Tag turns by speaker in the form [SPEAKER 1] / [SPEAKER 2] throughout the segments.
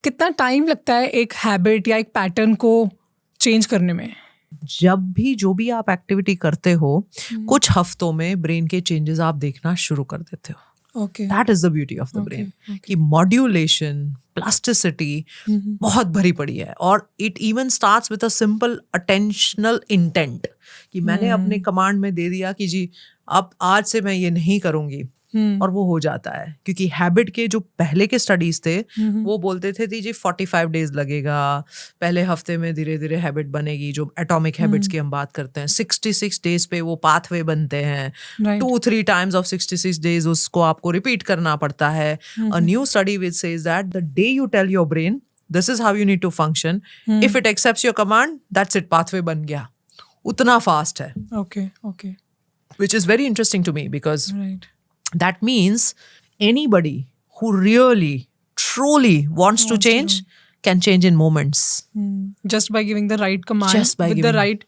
[SPEAKER 1] कितना टाइम लगता है एक हैबिट या एक पैटर्न को चेंज करने में?
[SPEAKER 2] जब भी जो भी आप एक्टिविटी करते हो कुछ हफ्तों में ब्रेन के चेंजेस आप देखना शुरू कर देते हो.
[SPEAKER 1] Okay.
[SPEAKER 2] That is the beauty of the brain कि मॉड्यूलेशन प्लास्टिसिटी बहुत भरी पड़ी है. और it even starts with a simple attentional intent कि मैंने अपने कमांड में दे दिया कि जी अब आज से मैं ये नहीं करूंगी और वो हो जाता है. क्योंकि हैबिट के जो पहले के स्टडीज थे वो बोलते थे जी 45 डेज लगेगा, पहले हफ्ते में धीरे धीरे हैबिट बनेगी. जो एटॉमिक हैबिट्स की हम बात करते हैं 66 डेज पे वो पाथवे बनते हैं. 2-3 टाइम्स ऑफ 66 डेज उसको आपको रिपीट करना पड़ता है. A new study which says that the day you tell your brain this is how you need to function, if it accepts your command that's it, pathway बन गया. उतना fast है.
[SPEAKER 1] Okay. Okay.
[SPEAKER 2] Which is very interesting to me because that means anybody who really truly wants to change can change in moments.
[SPEAKER 1] Just by giving the right command,
[SPEAKER 2] Just by
[SPEAKER 1] with the right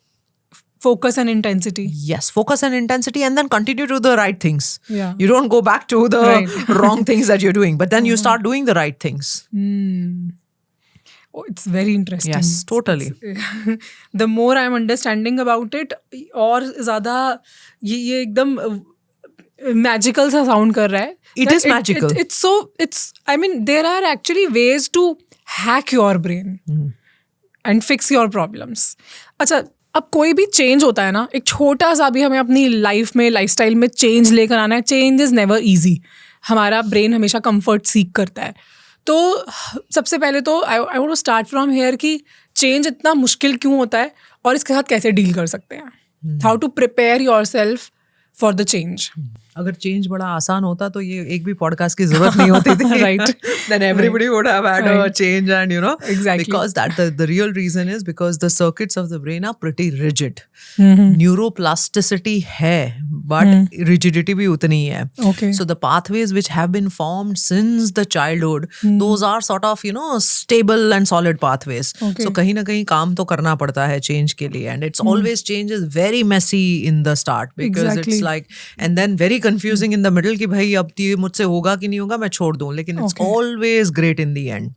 [SPEAKER 1] focus and intensity.
[SPEAKER 2] Yes, focus and intensity, and then continue to do the right things.
[SPEAKER 1] Yeah.
[SPEAKER 2] You don't go back to the wrong things that you're doing, but then you start doing the right things.
[SPEAKER 1] Oh, it's very interesting.
[SPEAKER 2] Yes, totally.
[SPEAKER 1] The more I'm understanding about it, और ज़्यादा ये एकदम magical सा sound कर रहा है.
[SPEAKER 2] It is magical.
[SPEAKER 1] I mean, there are actually ways to hack your brain and fix your problems. अच्छा, अब कोई भी चेंज होता है ना, एक छोटा सा भी हमें अपनी लाइफ में लाइफस्टाइल में चेंज लेकर आना है. Change is never easy. हमारा ब्रेन हमेशा कंफर्ट सीक करता है. तो सबसे पहले तो I want to start from here कि चेंज इतना मुश्किल क्यों होता है और इसके साथ कैसे डील कर सकते हैं. How to prepare yourself for the change.
[SPEAKER 2] अगर चेंज बड़ा आसान होता तो ये एक भी पॉडकास्ट की जरूरत नहीं होती थी.
[SPEAKER 1] Right.
[SPEAKER 2] Then everybody would have had a change, and
[SPEAKER 1] Exactly.
[SPEAKER 2] because that the real reason is because the circuits of the brain are pretty rigid. Neuroplasticity है but rigidity भी उतनी ही है.
[SPEAKER 1] Okay.
[SPEAKER 2] So the pathways which have been formed since the childhood, those are sort of stable and solid pathways.
[SPEAKER 1] Okay.
[SPEAKER 2] So कहीं ना कहीं काम तो करना पड़ता है change के लिए, and it's always change is very messy in the start because
[SPEAKER 1] Exactly.
[SPEAKER 2] it's like, and then very confusing in the middle कि भाई अब ये मुझसे होगा कि नहीं होगा, मैं छोड़ दूं. लेकिन it's always great in the end.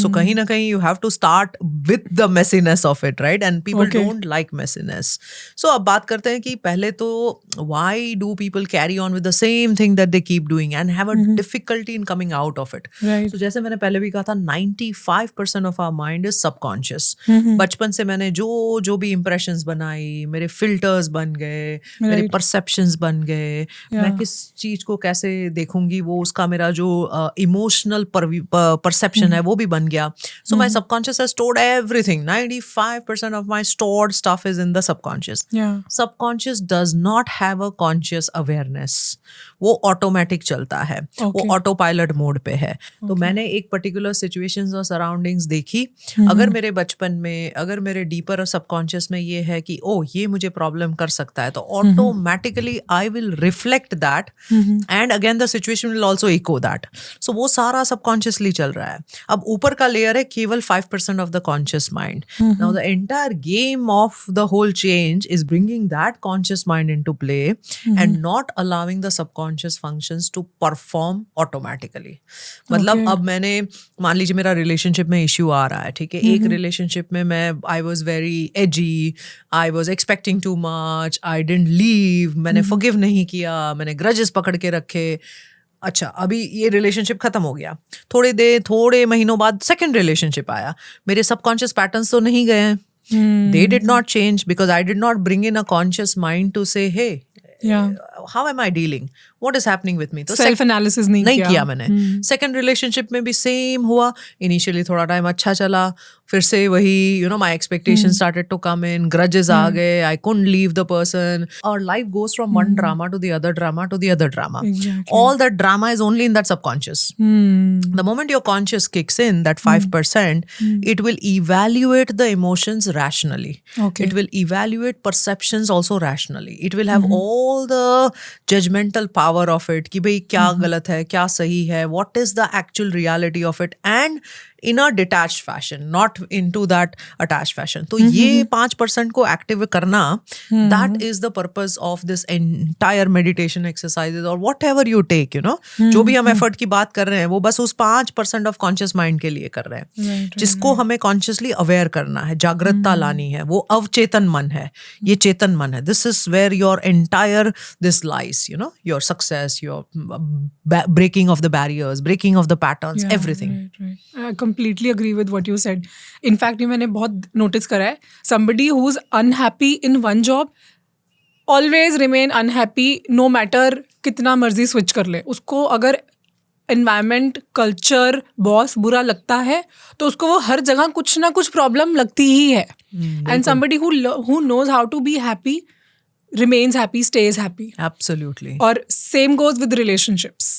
[SPEAKER 2] So कहीं ना कहीं you have to start with the messiness of it, right? And people don't like messiness. So अब बात करते हैं कि पहले तो why do people carry on with the same thing that they keep doing and have a difficulty in coming out of it?
[SPEAKER 1] Right.
[SPEAKER 2] So जैसे मैंने पहले भी कहा था 95% of our mind is subconscious. बचपन से मैंने जो भी impressions बनाई, मेरे filters बन गए, मेरे perceptions बन गए, मैं किस चीज को कैसे देखूंगी वो उसका मेरा जो इमोशनल परसेप्शन है वो भी बन गया. So my subconscious has stored everything. 95% of my stored stuff is in the subconscious. Subconscious does not have a conscious awareness. वो ऑटोमेटिक चलता है. वो ऑटो पायलट मोड पे है. तो मैंने एक पर्टिकुलर सिचुएशंस और सराउंडिंग्स देखी. अगर मेरे बचपन में, अगर मेरे डीपर और सबकॉन्शियस में ये है कि ओ ये मुझे प्रॉब्लम कर सकता है, तो automatically I will reflect that, and again the situation will also echo that. So वो सारा सबकॉन्शियसली चल रहा है. अब ऊपर का लेयर है केवल 5% of the conscious mind. Now the entire game of the whole change is bringing that conscious mind into play and not allowing the subconscious functions to perform automatically. मतलब अब मैंने, मान लीजिए मेरा रिलेशनशिप में इश्यू आ रहा है, ठीक है. एक रिलेशनशिप में मैं I was very AG, I was expecting too much, I didn't leave, मैंने फॉरगिव नहीं किया, मैंने ग्रजेस पकड़ के रखे. अच्छा, अभी ये रिलेशनशिप खत्म हो गया. थोड़े महीनों बाद सेकंड रिलेशनशिप आया. मेरे सबकॉन्शियस पैटर्न्स तो नहीं गए हैं. They did not change because I did not bring in a conscious mind to say, hey, how am I dealing? What is happening with me? तो
[SPEAKER 1] सेल्फ एनालिसिस नहीं
[SPEAKER 2] किया मैंने. सेकंड रिलेशनशिप में भी सेम हुआ. इनिशियली थोड़ा time अच्छा चला, फिर से वही my expectation started to come in, grudges आ गए, I couldn't leave the person. और life goes from one drama to the other drama to the other drama. All that drama is only in that subconscious. The moment your conscious kicks in, that 5%, it will evaluate the emotions rationally. It will evaluate perceptions also rationally. It will have all the judgmental power of it कि भाई क्या गलत है, क्या सही है, what is the actual reality of it, and in a detached fashion, not into that attached fashion. तो ये 5% को active करना, that is the purpose of this entire meditation exercises or whatever you take, you know. जो भी हम effort की बात कर रहे हैं वो बस उस 5% of conscious mind के लिए कर रहे हैं, जिसको हमें consciously aware करना है, जागृतता लानी है. वो अवचेतन मन है, ये चेतन मन है. This is where your entire this lies, you know, your success, your breaking of the barriers, breaking of the patterns, everything.
[SPEAKER 1] Right. I completely agree with what you said. In fact, ये मैंने बहुत notice करा है. Somebody who's unhappy in one job always remain unhappy no matter कितना मर्जी switch कर ले. उसको अगर environment, culture, boss बुरा लगता है तो उसको वो हर जगह कुछ ना कुछ problem लगती ही है. And somebody who knows how to be happy remains happy, stays happy.
[SPEAKER 2] Absolutely.
[SPEAKER 1] और same goes with relationships.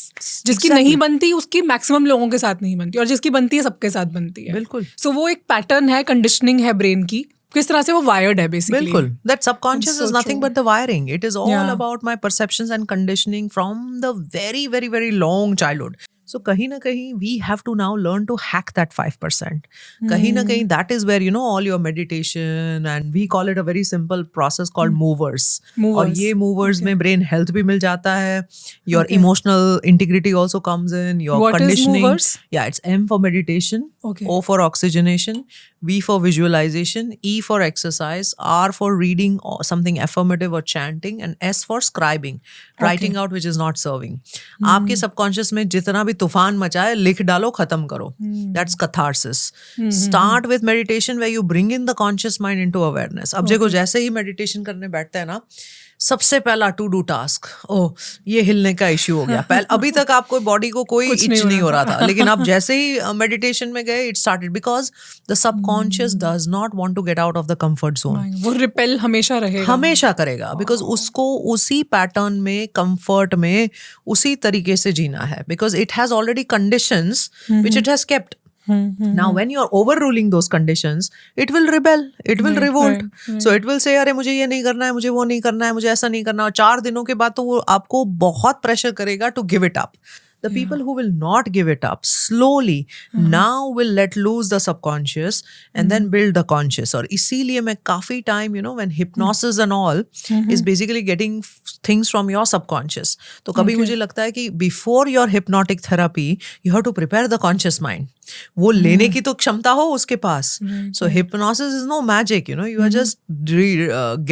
[SPEAKER 1] जिसकी नहीं बनती उसकी मैक्सिमम लोगों के साथ नहीं बनती और जिसकी बनती है सबके साथ बनती है.
[SPEAKER 2] बिल्कुल.
[SPEAKER 1] So वो एक पैटर्न है, कंडीशनिंग है ब्रेन की, किस तरह से वो वायर्ड है बेसिकली.
[SPEAKER 2] बिल्कुल. That subconscious is nothing but the wiring. It is all about my perceptions and conditioning from the very, very, very long childhood. So कहीं ना कहीं we have to now learn to hack that 5%. कहीं ना कहीं that is where, you know, all your meditation, and we call it a very simple process called movers. और ये movers में brain health भी मिल जाता है. Your emotional integrity also comes in. Your
[SPEAKER 1] What
[SPEAKER 2] conditioning.
[SPEAKER 1] is movers?
[SPEAKER 2] Yeah, it's M for meditation,
[SPEAKER 1] Okay.
[SPEAKER 2] O for oxygenation, V for visualization, E for exercise, R for reading or something affirmative or chanting, and S for scribing, writing out which is not serving. आपके subconscious में जितना भी तूफान मचाए लिख डालो, खत्म करो. That's catharsis. Start with meditation where you bring in the conscious mind into awareness. अब देखो जैसे ही meditation करने बैठते हैं ना, सबसे पहला टू डू टास्क, ओह ये हिलने का इश्यू हो गया. पहले अभी तक आपको बॉडी को कोई इच नहीं हो रहा था, लेकिन आप जैसे ही मेडिटेशन में गए, it started, because the subconscious does not want to get out of the comfort zone.
[SPEAKER 1] वो रिपेल हमेशा रहेगा,
[SPEAKER 2] हमेशा करेगा, बिकॉज उसको उसी पैटर्न में, कंफर्ट में, उसी तरीके से जीना है, because it has already conditions which it has kept. Now when you're overruling those conditions, it will rebel, it will revolt. So it will say अरे मुझे ये नहीं करना है, मुझे वो नहीं करना है, मुझे ऐसा नहीं करना. और 4 दिनों के बाद तो वो आपको बहुत प्रेशर करेगा to give it up. The people who will not give it up slowly now will let loose the subconscious and then build the conscious. और इसीलिए मैं काफी time, you know, when hypnosis and all is basically getting things from your subconscious. तो कभी मुझे लगता है कि before your hypnotic therapy, you have to prepare the conscious mind. वो लेने की तो क्षमता हो उसके पास. So hypnosis is no magic, you know, you are just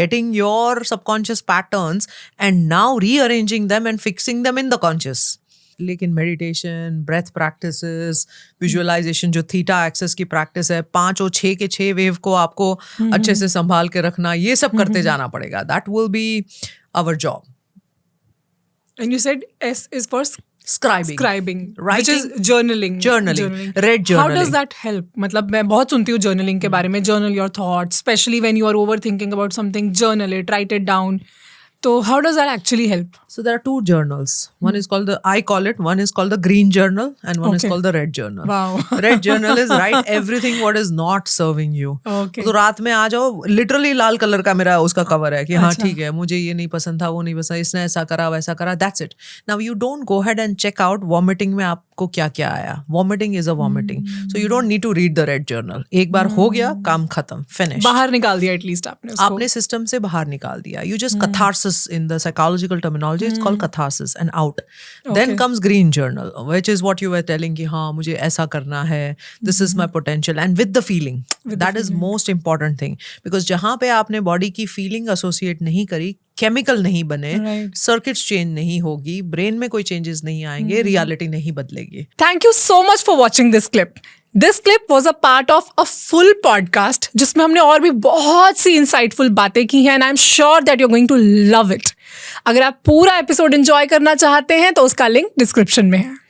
[SPEAKER 2] getting your subconscious patterns and now rearranging them and fixing them in the conscious. लेकिन meditation, breath practices, visualisation जो theta access की प्रैक्टिस है, 5 और 6 के 6 wave को आपको अच्छे से संभाल के रखना, ये सब करते जाना पड़ेगा. That will be our job.
[SPEAKER 1] And you said S is for
[SPEAKER 2] scribing,
[SPEAKER 1] writing, which is
[SPEAKER 2] journaling, red journaling.
[SPEAKER 1] How does that help? मतलब मैं बहुत सुनती हूँ journaling के बारे में. Journal your thoughts, especially when you are overthinking about something. Journal it, write it down. So how does that actually help?
[SPEAKER 2] So there are 2 journals. One is called one is called the green journal and one is called the red journal.
[SPEAKER 1] Wow.
[SPEAKER 2] Red journal is write everything what is not serving you.
[SPEAKER 1] Okay.
[SPEAKER 2] तो रात में आ जाओ, literally लाल colour का मेरा उसका cover है कि हाँ ठीक है, मुझे ये नहीं पसंद था, वो नहीं पसंद, इसने ऐसा करा वैसा करा, that's it. Now you don't go ahead and check out vomiting में आपको क्या क्या आया. Vomiting is a vomiting. So you don't need to read the red journal. एक बार हो गया, काम खत्म, finish.
[SPEAKER 1] बाहर निकाल दिया at least आपने उसको.
[SPEAKER 2] आपने सिस्टम से बाहर निकाल दिया. You just catharsis in the psychological terminology, it's called catharsis and out. Then comes green journal, which is what you were telling कि हाँ मुझे ऐसा करना है, this is my potential, and with the feeling. That is most important thing, because जहाँ पे आपने body की feeling associate नहीं करी, केमिकल नहीं बने, सर्किट्स चेंज नहीं होगी, ब्रेन में कोई चेंजेस नहीं आएंगे, रियलिटी नहीं बदलेगी.
[SPEAKER 1] Thank you so much for watching this clip. This clip was a part of a full podcast जिसमें हमने और भी बहुत सी इंसाइटफुल बातें की हैं, and I am sure that you are going to love it. अगर आप पूरा एपिसोड एंजॉय करना चाहते हैं तो उसका लिंक डिस्क्रिप्शन में है.